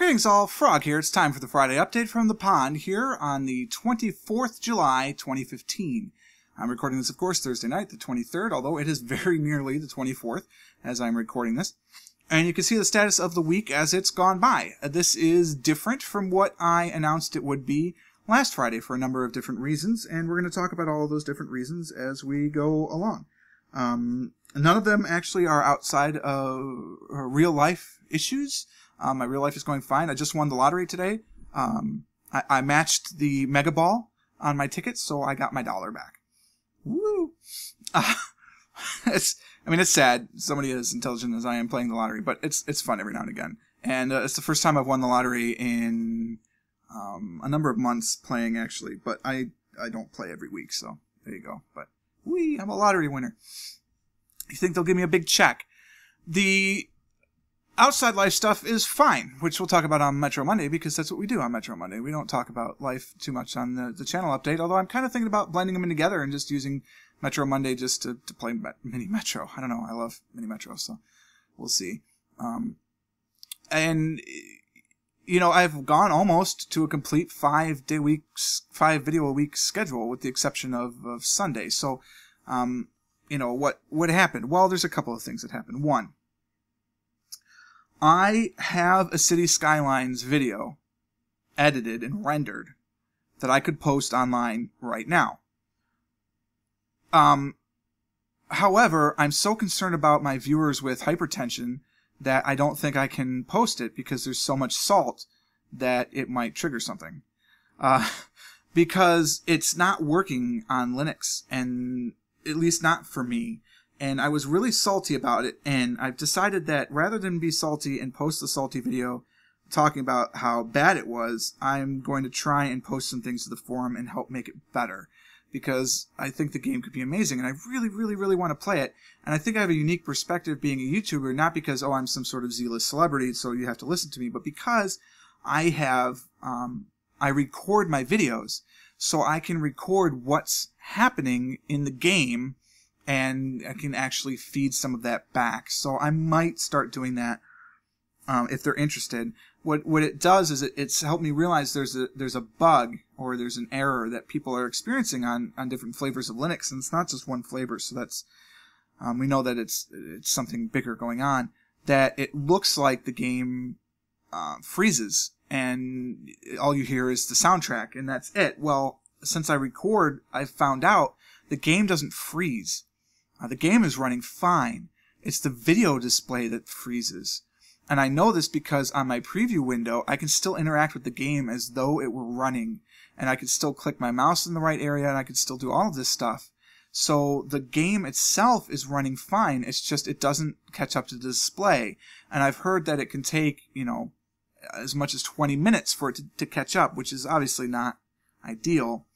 Greetings all, Frog here. It's time for the Friday update from the pond here on the 24th July 2015. I'm recording this, of course, Thursday night, the 23rd, although it is very nearly the 24th as I'm recording this. And you can see the status of the week as it's gone by. This is different from what I announced it would be last Friday for a number of different reasons, and we're going to talk about all of those different reasons as we go along. None of them actually are outside of real-life issues. My real life is going fine. I just won the lottery today. I matched the Mega Ball on my ticket, so I got my $1 back. Woo! It's sad. Somebody as intelligent as I am playing the lottery, but it's fun every now and again. And it's the first time I've won the lottery in a number of months playing, actually. But I don't play every week, so there you go. But whee, I'm a lottery winner. You think they'll give me a big check? The outside life stuff is fine, which we'll talk about on Metro Monday, because that's what we do on Metro Monday. We don't talk about life too much on the channel update, although I'm kind of thinking about blending them in together and just using Metro Monday just to play Mini Metro. I don't know. I love Mini Metro, so we'll see. And, you know, I've gone almost to a complete 5 video a week schedule, with the exception of Sunday. So, you know, what happened? Well, there's a couple of things that happened. One, I have a City Skylines video edited and rendered that I could post online right now. However, I'm so concerned about my viewers with hypertension that I don't think I can post it because there's so much salt that it might trigger something. Because it's not working on Linux, and at least not for me. And I was really salty about it, and I've decided that rather than be salty and post the salty video talking about how bad it was, I'm going to try and post some things to the forum and help make it better. Because I think the game could be amazing, and I really, really, really want to play it. And I think I have a unique perspective being a YouTuber, not because, oh, I'm some sort of zealous celebrity, so you have to listen to me, but because I have, I record my videos, so I can record what's happening in the game, and I can actually feed some of that back. So I might start doing that if they're interested. What it does is it's helped me realize there's a bug or there's an error that people are experiencing on different flavors of Linux, and it's not just one flavor. So that's we know that it's something bigger going on. That it looks like the game freezes, and all you hear is the soundtrack, and that's it. Well, since I record, I've found out the game doesn't freeze. The game is running fine. It's the video display that freezes. And I know this because on my preview window, I can still interact with the game as though it were running. And I can still click my mouse in the right area, and I can still do all of this stuff. So the game itself is running fine. It's just it doesn't catch up to the display. And I've heard that it can take, you know, as much as 20 minutes for it to catch up, which is obviously not ideal.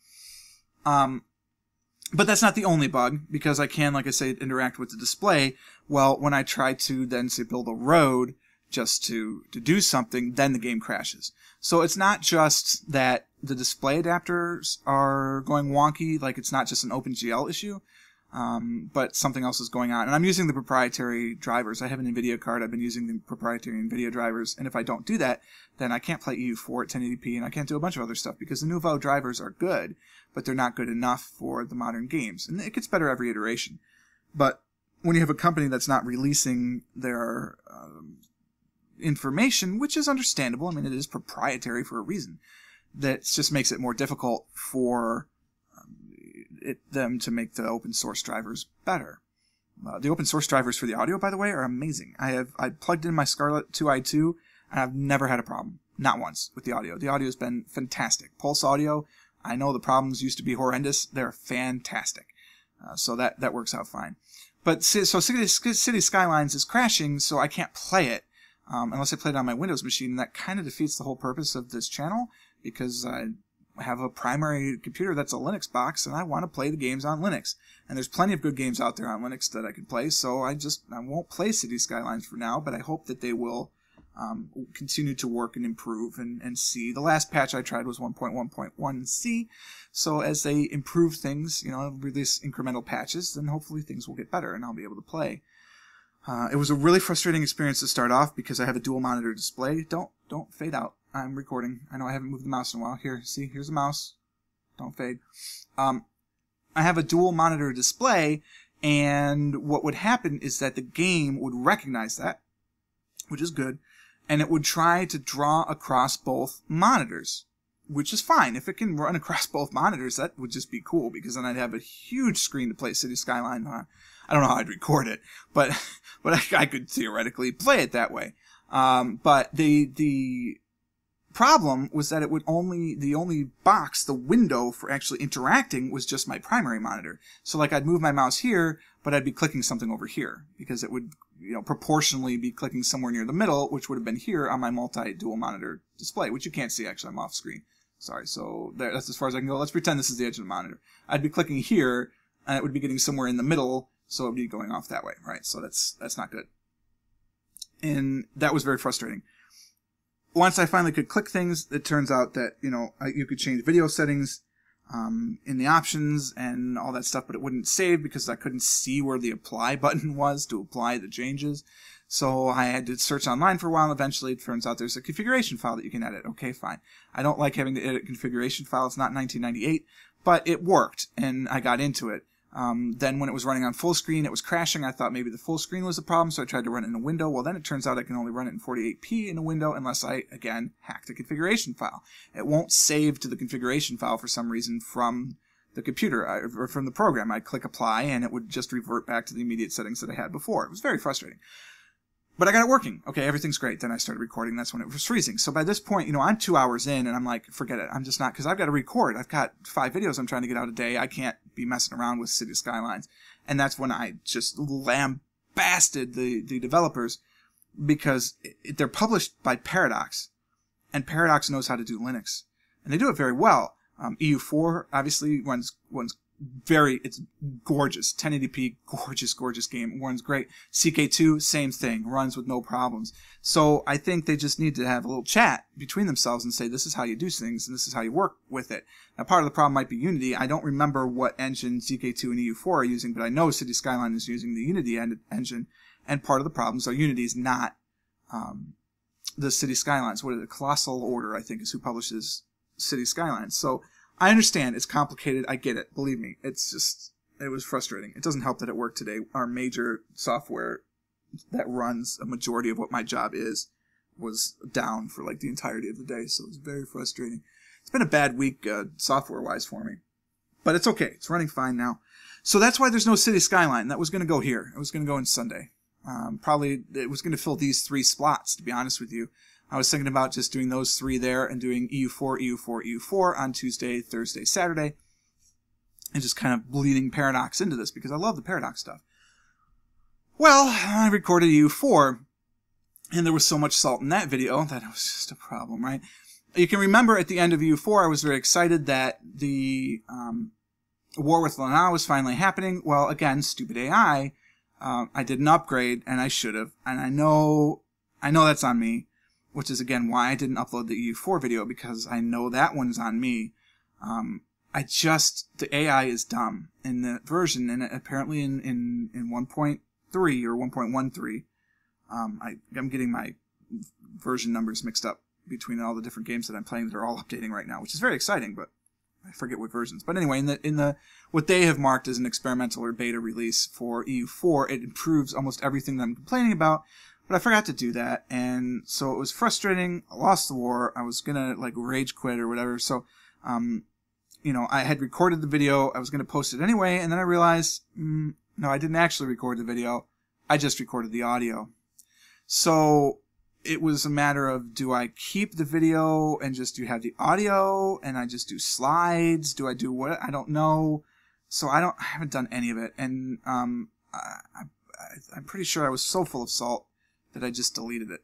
But that's not the only bug, because I can, like I say, interact with the display. Well, when I try to then, say, build a road just to do something, then the game crashes. So it's not just that the display adapters are going wonky, like it's not just an OpenGL issue, but something else is going on. And I'm using the proprietary drivers. I have an NVIDIA card. I've been using the proprietary NVIDIA drivers. And if I don't do that, then I can't play EU4 at 1080p, and I can't do a bunch of other stuff, because the Nouveau drivers are good, but they're not good enough for the modern games. And it gets better every iteration. But when you have a company that's not releasing their information, which is understandable, I mean, it is proprietary for a reason, that just makes it more difficult for them to make the open source drivers better. The open source drivers for the audio, by the way, are amazing. I plugged in my Scarlett 2i2, and I've never had a problem. Not once with the audio. The audio has been fantastic. Pulse Audio, I know the problems used to be horrendous. They're fantastic. So that works out fine. But so City Skylines is crashing, so I can't play it unless I play it on my Windows machine, and that kind of defeats the whole purpose of this channel, because I have a primary computer that's a Linux box, and I want to play the games on Linux. And there's plenty of good games out there on Linux that I can play, so I won't play City Skylines for now, but I hope that they will continue to work and improve and see. The last patch I tried was 1.1.1c, so as they improve things, you know, release incremental patches, then hopefully things will get better and I'll be able to play. It was a really frustrating experience to start off because I have a dual monitor display. Don't fade out. I'm recording. I know I haven't moved the mouse in a while. Here, see, here's the mouse. Don't fade. I have a dual monitor display, and what would happen is that the game would recognize that, which is good, and it would try to draw across both monitors, which is fine. If it can run across both monitors, that would just be cool, because then I'd have a huge screen to play City Skyline on. I don't know how I'd record it, but I could theoretically play it that way. But the problem was that it would the only box, the window for actually interacting, was just my primary monitor. So like I'd move my mouse here, but I'd be clicking something over here, because it would, proportionally be clicking somewhere near the middle, which would have been here on my multi-dual monitor display, which you can't see actually. I'm off screen. Sorry. So that's as far as I can go. Let's pretend this is the edge of the monitor. I'd be clicking here, and it would be getting somewhere in the middle, so it would be going off that way, right? So that's not good. And that was very frustrating. Once I finally could click things, it turns out that, you could change video settings in the options and all that stuff, but it wouldn't save because I couldn't see where the apply button was to apply the changes. So I had to search online for a while, and eventually it turns out there's a configuration file that you can edit. Okay, fine. I don't like having to edit configuration files. It's not 1998, but it worked, and I got into it. Then when it was running on full screen, it was crashing. I thought maybe the full screen was the problem, so I tried to run it in a window. Well, then it turns out I can only run it in 48p in a window unless I, again, hack the configuration file. It won't save to the configuration file for some reason from the computer, or from the program. I'd click apply, and it would just revert back to the immediate settings that I had before. It was very frustrating. But I got it working. Okay, everything's great. Then I started recording. That's when it was freezing. So by this point, I'm 2 hours in, and I'm like, forget it. I'm just not, because I've got to record. I've got 5 videos I'm trying to get out a day. I can't be messing around with City Skylines. And that's when I just lambasted the developers, because they're published by Paradox, and Paradox knows how to do Linux. And they do it very well. EU4 obviously runs it's gorgeous. 1080p, gorgeous game. Runs great. CK2, same thing. Runs with no problems. So I think they just need to have a little chat between themselves and say, this is how you do things, and this is how you work with it. Now, part of the problem might be Unity. I don't remember what engine CK2 and EU4 are using, but I know City Skyline is using the Unity engine, and part of the problem, so Unity is not the City Skylines. What is it? Colossal Order, I think, is who publishes City Skylines. So I understand it's complicated. I get it. Believe me. It was frustrating. It doesn't help that it worked today. Our major software that runs a majority of what my job is was down for like the entirety of the day. So it was very frustrating. It's been a bad week, software-wise for me. But it's okay. It's running fine now. So that's why there's no City Skyline. That was going to go here. It was going to go in Sunday. Probably it was going to fill these 3 slots, to be honest with you. I was thinking about just doing those 3 there and doing EU4 on Tuesday, Thursday, Saturday, and just kind of bleeding Paradox into this because I love the Paradox stuff. Well, I recorded EU4, and there was so much salt in that video that it was just a problem, right? You can remember at the end of EU4, I was very excited that the war with Lanao was finally happening. Well, again, stupid AI. I did an upgrade, and I should have, and I know that's on me. Which is, again, why I didn't upload the EU4 video, because I know that one's on me. The AI is dumb in the version, and apparently in 1.3 or 1.13, I'm getting my version numbers mixed up between all the different games that I'm playing that are all updating right now, which is very exciting, but I forget what versions. But anyway, in the what they have marked as an experimental or beta release for EU4, it improves almost everything that I'm complaining about. But I forgot to do that, and so it was frustrating. I lost the war. I was gonna, rage quit or whatever. So, I had recorded the video. I was gonna post it anyway, and then I realized, no, I didn't actually record the video. I just recorded the audio. So, it was a matter of, do I keep the video and just have the audio, and I just do slides? Do I do what? I don't know. So I haven't done any of it, and, I'm pretty sure I was so full of salt that I just deleted it.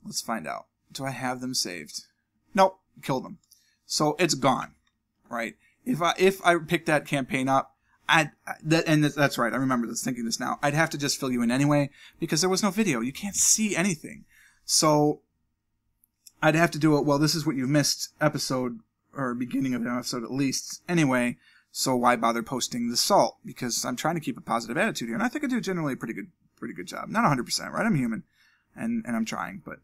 Let's find out. Do I have them saved? Nope, killed them. So it's gone, right? If I picked that campaign up, that's right. I remember thinking this now. I'd have to just fill you in anyway because there was no video. You can't see anything. So I'd have to do it. Well, this is what you missed episode or beginning of an episode at least anyway. So why bother posting the salt? Because I'm trying to keep a positive attitude here, and I think I do generally a pretty good job. Not 100%, right? I'm human. And I'm trying, but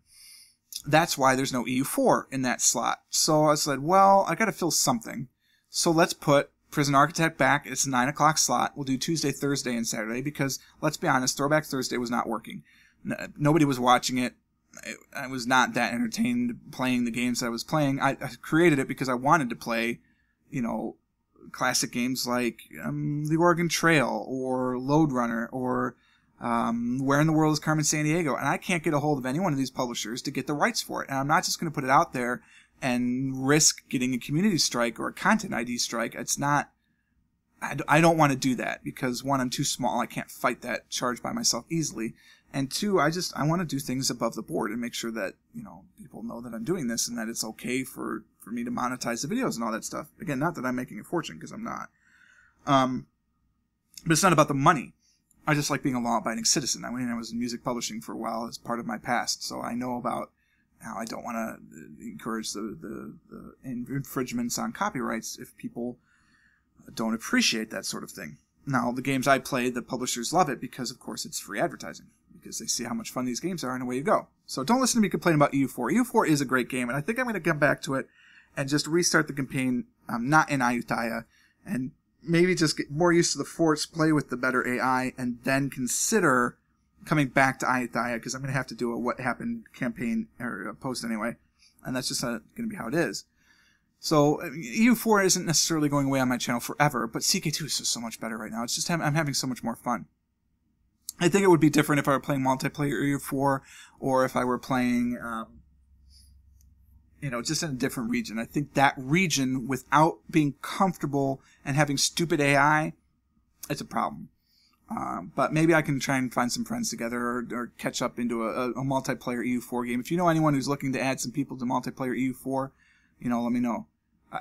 that's why there's no EU4 in that slot. So I said, well, I got to fill something. So let's put Prison Architect back. It's a 9 o'clock slot. We'll do Tuesday, Thursday, and Saturday because, let's be honest, Throwback Thursday was not working. Nobody was watching it. I was not that entertained playing the games that I was playing. I created it because I wanted to play, classic games like the Oregon Trail or Lode Runner or Where in the World is Carmen Sandiego? And I can't get a hold of any one of these publishers to get the rights for it. And I'm not just going to put it out there and risk getting a community strike or a content ID strike. It's not, I don't want to do that because one, I'm too small. I can't fight that charge by myself easily. And two, I want to do things above the board and make sure that, people know that I'm doing this and that it's okay for me to monetize the videos and all that stuff. Again, not that I'm making a fortune because I'm not. But it's not about the money. I just like being a law-abiding citizen. I was in music publishing for a while as part of my past, so I know about how I don't want to encourage the infringements on copyrights if people don't appreciate that sort of thing. Now, the games I play, the publishers love it because, of course, it's free advertising. Because they see how much fun these games are and away you go. So don't listen to me complain about EU4. EU4 is a great game, and I think I'm going to come back to it and just restart the campaign, not in Ayutthaya, and maybe just get more used to the forts, play with the better AI, and then consider coming back to Ayutthaya, because I'm going to have to do a What Happened campaign, or a post anyway, and that's just going to be how it is. So EU4 isn't necessarily going away on my channel forever, but CK2 is just so much better right now. It's just I'm having so much more fun. I think it would be different if I were playing multiplayer EU4 or if I were playing, just in a different region. I think that region, without being comfortable and having stupid AI, it's a problem. But maybe I can try and find some friends together or catch up into a multiplayer EU4 game. If you know anyone who's looking to add some people to multiplayer EU4, let me know.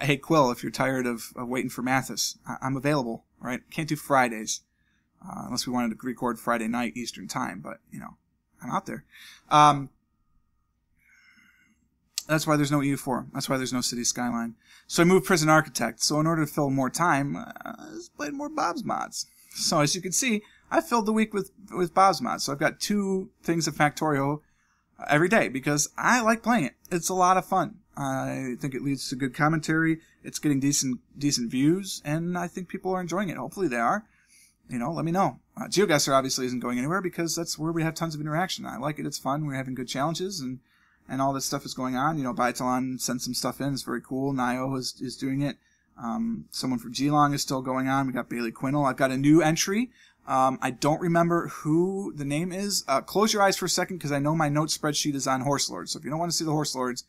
Hey, Quill, if you're tired of waiting for Mathis, I'm available, right? Can't do Fridays. Unless we wanted to record Friday night Eastern time, but, I'm out there. That's why there's no EU4. That's why there's no City Skyline. So I moved Prison Architect. So in order to fill more time, I just played more Bob's Mods. So as you can see, I filled the week with Bob's Mods. So I've got 2 things of Factorio every day because I like playing it. It's a lot of fun. I think it leads to good commentary. It's getting decent views, and I think people are enjoying it. Hopefully they are. Let me know. GeoGuessr obviously isn't going anywhere because that's where we have tons of interaction. I like it. It's fun. We're having good challenges and all this stuff is going on. Baitalon sent some stuff in. It's very cool. Nio is doing it. Someone from Geelong is still going on. We got Bailey Quinnell. I've got a new entry. I don't remember who the name is. Close your eyes for a second because I know my note spreadsheet is on Horse Lords. So if you don't want to see the Horse Lords,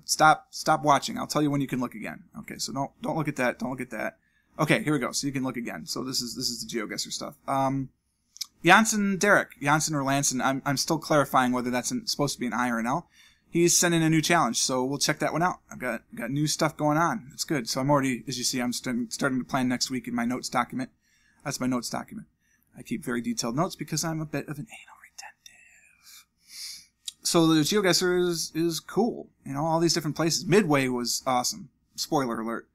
stop watching. I'll tell you when you can look again. Okay, so don't look at that. Don't look at that. Okay, here we go. So you can look again. So this is the GeoGuessr stuff. Janssen Derek. Janssen or Lanson. I'm still clarifying whether that's supposed to be an I or an L. He's sending a new challenge, so we'll check that one out. I've got new stuff going on. It's good. So I'm already, as you see, I'm starting to plan next week in my notes document. That's my notes document. I keep very detailed notes because I'm a bit of an anal retentive. So the GeoGuessr is cool. All these different places. Midway was awesome. Spoiler alert.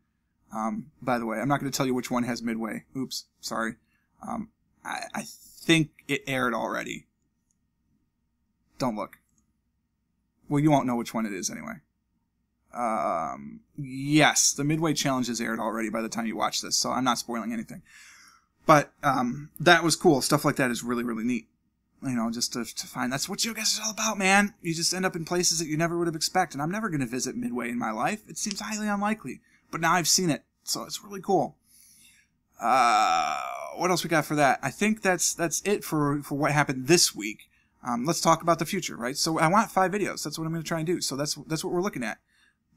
By the way, I'm not going to tell you which one has Midway. Oops, sorry. I think it aired already. Don't look. Well, you won't know which one it is anyway. Yes, the Midway Challenge has aired already by the time you watch this, so I'm not spoiling anything. But, that was cool. Stuff like that is really, really neat. Just to find, that's what GeoGuessr is all about, man. You just end up in places that you never would have expected. And I'm never going to visit Midway in my life. It seems highly unlikely. But now I've seen it, so it's really cool. What else we got for that? I think that's it for what happened this week. Let's talk about the future, right? So I want 5 videos. That's what I'm going to try and do. So that's what we're looking at.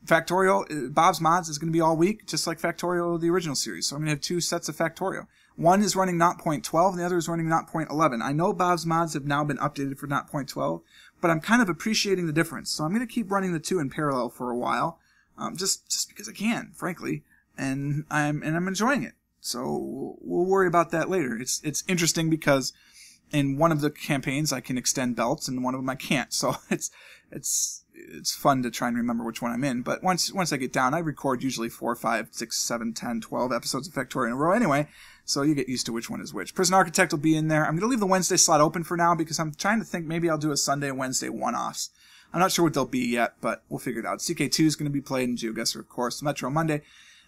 Factorio, Bob's Mods is going to be all week, just like Factorio, the original series. So I'm going to have 2 sets of Factorio. One is running 0.12 and the other is running 0.11. I know Bob's Mods have now been updated for 0.12, but I'm kind of appreciating the difference. So I'm going to keep running the 2 in parallel for a while. Just because I can, frankly, and I'm enjoying it. So we'll worry about that later. It's interesting because in one of the campaigns I can extend belts, and one of them I can't. So it's fun to try and remember which one I'm in. But once I get down, I record usually 4, 5, 6, 7, 10, 12 episodes of Factorio in a row anyway. So you get used to which one is which. Prison Architect will be in there. I'm going to leave the Wednesday slot open for now because I'm trying to think maybe I'll do a Sunday and Wednesday one-offs. I'm not sure what they'll be yet, but we'll figure it out. CK2 is going to be played, and GeoGuessr, of course, Metro Monday,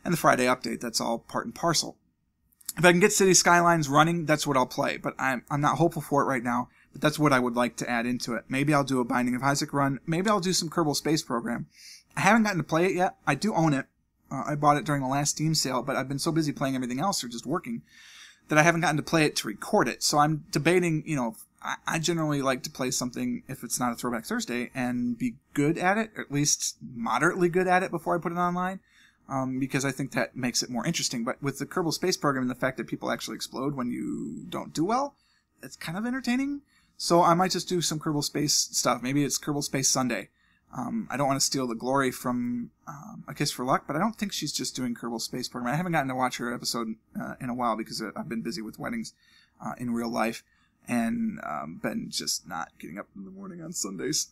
and the Friday update. That's all part and parcel. If I can get City Skylines running, that's what I'll play, but I'm not hopeful for it right now, but that's what I would like to add into it. Maybe I'll do a Binding of Isaac run. Maybe I'll do some Kerbal Space Program. I haven't gotten to play it yet. I do own it. I bought it during the last Steam sale, but I've been so busy playing everything else or just working that I haven't gotten to play it to record it. So I'm debating, I generally like to play something if it's not a Throwback Thursday and be good at it, or at least moderately good at it before I put it online, because I think that makes it more interesting. But with the Kerbal Space Program and the fact that people actually explode when you don't do well, it's kind of entertaining. So I might just do some Kerbal Space stuff. Maybe it's Kerbal Space Sunday. I don't want to steal the glory from A Kiss for Luck, but I don't think she's just doing Kerbal Space Program. I haven't gotten to watch her episode in a while because I've been busy with weddings in real life and been just not getting up in the morning on Sundays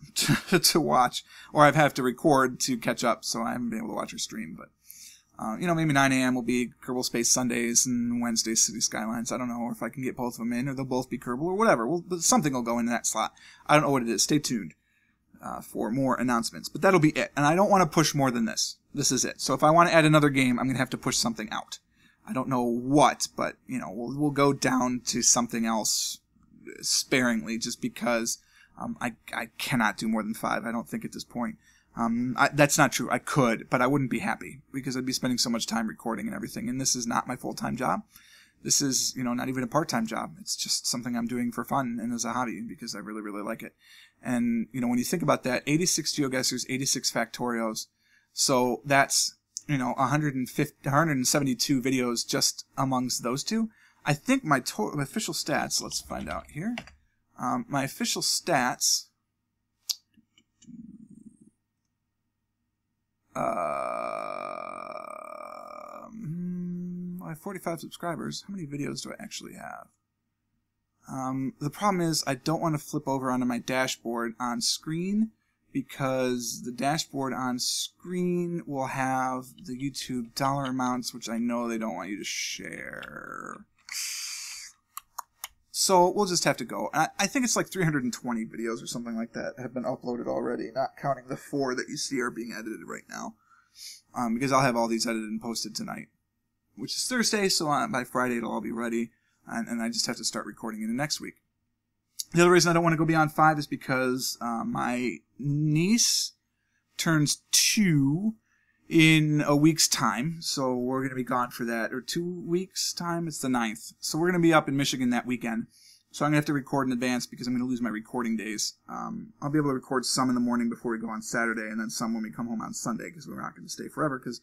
to watch. Or I've had to record to catch up, so I haven't been able to watch her stream. But, maybe 9 a.m. will be Kerbal Space Sundays and Wednesdays City Skylines. I don't know if I can get both of them in, or they'll both be Kerbal, or whatever. But something will go in that slot. I don't know what it is. Stay tuned for more announcements. But that'll be it. And I don't want to push more than this. This is it. So if I want to add another game, I'm going to have to push something out. I don't know what, but, we'll go down to something else sparingly just because I cannot do more than 5. I don't think at this point. That's not true. I could, but I wouldn't be happy because I'd be spending so much time recording and everything. And this is not my full-time job. This is, not even a part-time job. It's just something I'm doing for fun and as a hobby because I really, really like it. And, when you think about that, 86 GeoGuessrs, 86 Factorios. So that's, 172 videos just amongst those two. I think my official stats, let's find out here. My official stats, I have 45 subscribers. How many videos do I actually have? The problem is I don't want to flip over onto my dashboard on screen because the dashboard on screen will have the YouTube dollar amounts, which I know they don't want you to share. So we'll just have to go. I think it's like 320 videos or something like that have been uploaded already, not counting the 4 that you see are being edited right now. Because I'll have all these edited and posted tonight, which is Thursday, so by Friday it'll all be ready. And I just have to start recording it next week. The other reason I don't want to go beyond 5 is because my niece turns 2 in a week's time. So we're going to be gone for that. Or 2 weeks' time? It's the 9th. So we're going to be up in Michigan that weekend. So I'm going to have to record in advance because I'm going to lose my recording days. I'll be able to record some in the morning before we go on Saturday and then some when we come home on Sunday because we're not going to stay forever because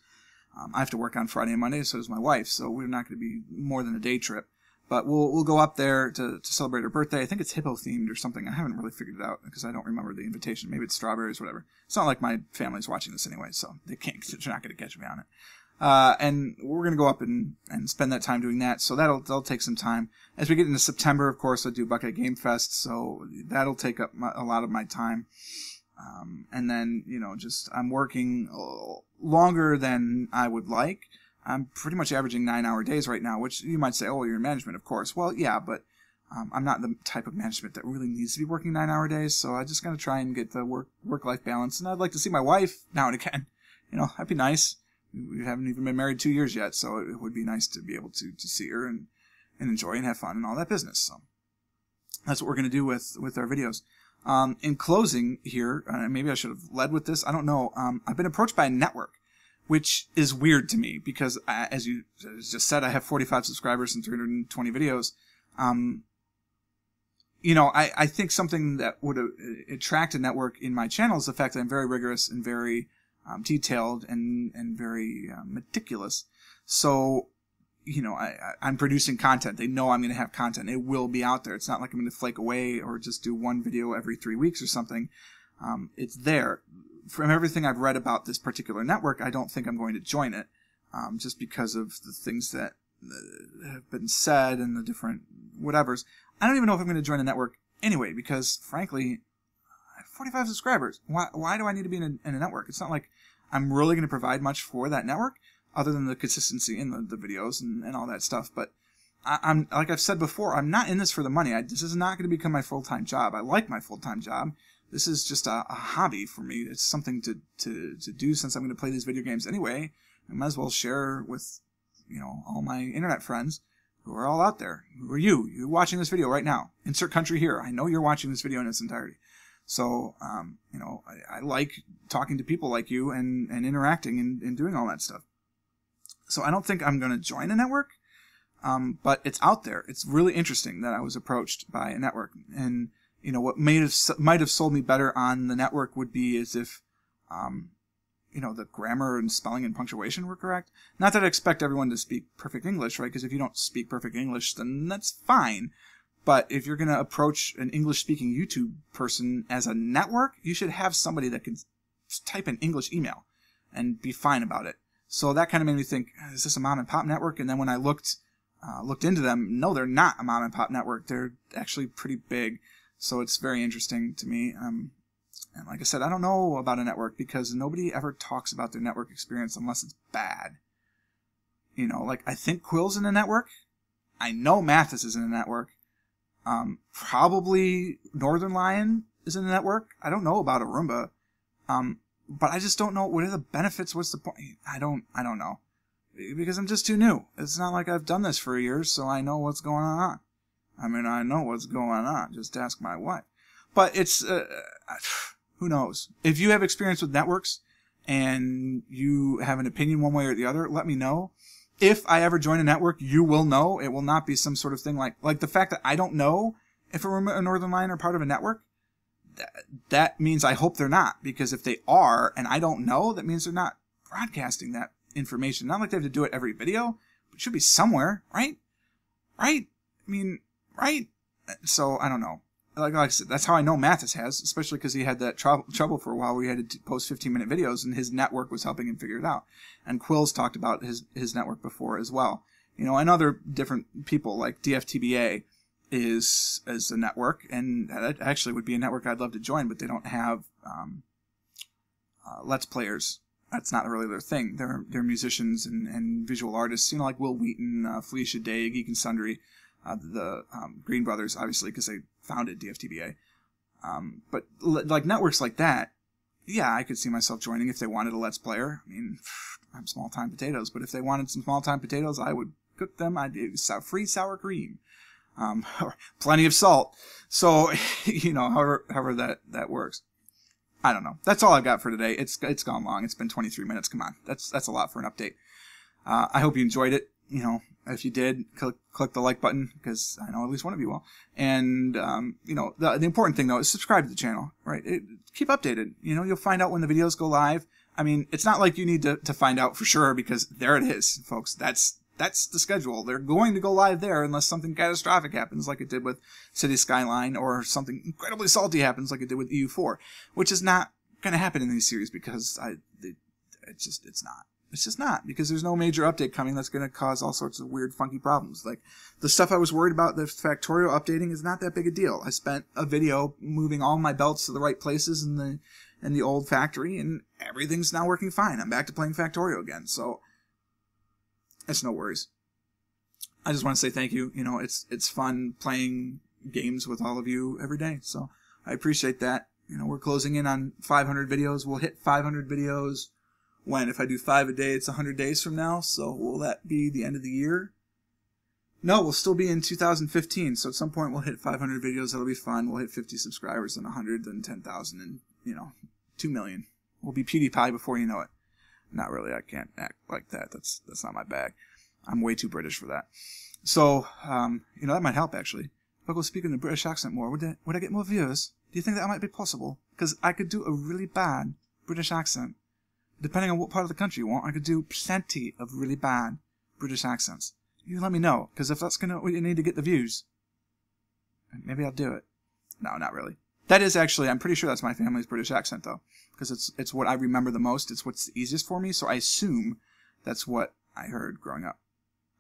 I have to work on Friday and Monday, so does my wife. So we're not going to be more than a day trip. But we'll go up there to celebrate her birthday. I think it's hippo-themed or something. I haven't really figured it out because I don't remember the invitation. Maybe it's strawberries, whatever. It's not like my family's watching this anyway, so they're not going to catch me on it. And we're going to go up and spend that time doing that. So that'll take some time. As we get into September, of course, I do Buckeye Game Fest, so that'll take up a lot of my time. And then, I'm working longer than I would like. I'm pretty much averaging 9-hour days right now, which you might say, oh, you're in management, of course. Well, yeah, but I'm not the type of management that really needs to be working 9-hour days, so I just got to try and get the work-life balance. And I'd like to see my wife now and again. That'd be nice. We haven't even been married 2 years yet, so it would be nice to be able to see her and enjoy and have fun and all that business. So that's what we're going to do with our videos. In closing here, maybe I should have led with this. I don't know. I've been approached by a network, which is weird to me because, as you just said, I have 45 subscribers and 320 videos. I think something that would attract a network in my channel is the fact that I'm very rigorous and very detailed and very meticulous. So, I'm producing content. They know I'm going to have content. It will be out there. It's not like I'm going to flake away or just do one video every 3 weeks or something. It's there. From everything I've read about this particular network, I don't think I'm going to join it, just because of the things that have been said and the different whatevers. I don't even know if I'm going to join a network anyway, because frankly, I have 45 subscribers. Why do I need to be in a network? It's not like I'm really going to provide much for that network, other than the consistency in the videos and all that stuff. But I'm like I've said before, I'm not in this for the money. This is not going to become my full-time job. I like my full-time job. This is just a hobby for me. It's something to do since I'm going to play these video games anyway. I might as well share with, all my internet friends who are all out there. Who are you? You're watching this video right now. Insert country here. I know you're watching this video in its entirety. So, I like talking to people like you and interacting and doing all that stuff. So I don't think I'm going to join a network, but it's out there. It's really interesting that I was approached by a network. And, what might have sold me better on the network would be as if, the grammar and spelling and punctuation were correct. Not that I expect everyone to speak perfect English, right? Because if you don't speak perfect English, then that's fine. But if you're going to approach an English-speaking YouTube person as a network, you should have somebody that can type an English email and be fine about it. So that kind of made me think, is this a mom-and-pop network? And then when I looked into them, no, they're not a mom-and-pop network. They're actually pretty big. So it's very interesting to me. And like I said, I don't know about a network because nobody ever talks about their network experience unless it's bad. I think Quill's in a network. I know Mathis is in a network. Probably Northern Lion is in the network. I don't know about Arumba. But I just don't know what are the benefits. What's the point? I don't know. Because I'm just too new. It's not like I've done this for years, so I know what's going on. I know what's going on. Just ask my wife. But it's, who knows? If you have experience with networks and you have an opinion one way or the other, let me know. If I ever join a network, you will know. It will not be some sort of thing like the fact that I don't know if Arumba or Northern Lion are part of a network. That means I hope they're not, because if they are and I don't know, that means they're not broadcasting that information. Not like they have to do it every video, but it should be somewhere, right? Right? Right? So, I don't know. Like I said, that's how I know Mathis has, especially because he had that trouble for a while where he had to post 15-minute videos and his network was helping him figure it out. And Quill's talked about his network before as well. And other different people like DFTBA is a network, and that actually would be a network I'd love to join, but they don't have Let's Players. That's not really their thing. They're musicians and visual artists, like Will Wheaton, Felicia Day, Geek and Sundry, the Green Brothers, obviously, because they founded DFTBA. But like networks like that, yeah, I could see myself joining if they wanted a Let's Player. I'm small-time potatoes, but if they wanted some small-time potatoes, I would cook them. I'd do free sour cream. Or plenty of salt. So, however that works. I don't know. That's all I've got for today. It's gone long. It's been 23 minutes. Come on. That's a lot for an update. I hope you enjoyed it. If you did, click the like button, because I know at least one of you will. And, the important thing though is subscribe to the channel, right? Keep updated. You'll find out when the videos go live. It's not like you need to find out for sure, because there it is, folks. That's the schedule. They're going to go live there unless something catastrophic happens like it did with City Skyline, or something incredibly salty happens like it did with EU4, which is not going to happen in these series because it's not. It's just not, because there's no major update coming that's going to cause all sorts of weird, funky problems. Like, the stuff I was worried about, the Factorio updating, is not that big a deal. I spent a video moving all my belts to the right places in the old factory, and everything's now working fine. I'm back to playing Factorio again, so it's no worries. I just want to say thank you. It's fun playing games with all of you every day, so I appreciate that. We're closing in on 500 videos. We'll hit 500 videos when? If I do 5 a day, it's 100 days from now, so will that be the end of the year? No, we'll still be in 2015, so at some point we'll hit 500 videos. That'll be fun. We'll hit 50 subscribers, then 100, then 10,000, and, 2 million. We'll be PewDiePie before you know it. Not really. I can't act like that. That's not my bag. I'm way too British for that. So, that might help, actually. If I go speak in a British accent more, would I get more viewers? Do you think that might be possible? Because I could do a really bad British accent. Depending on what part of the country you want, I could do plenty of really bad British accents. You let me know, because if that's what you need to get the views, maybe I'll do it. No, not really. That is actually, I'm pretty sure that's my family's British accent, though, because it's what I remember the most. It's what's the easiest for me, so I assume that's what I heard growing up.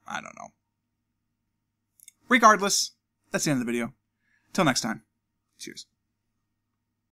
I don't know. Regardless, that's the end of the video. Till next time. Cheers.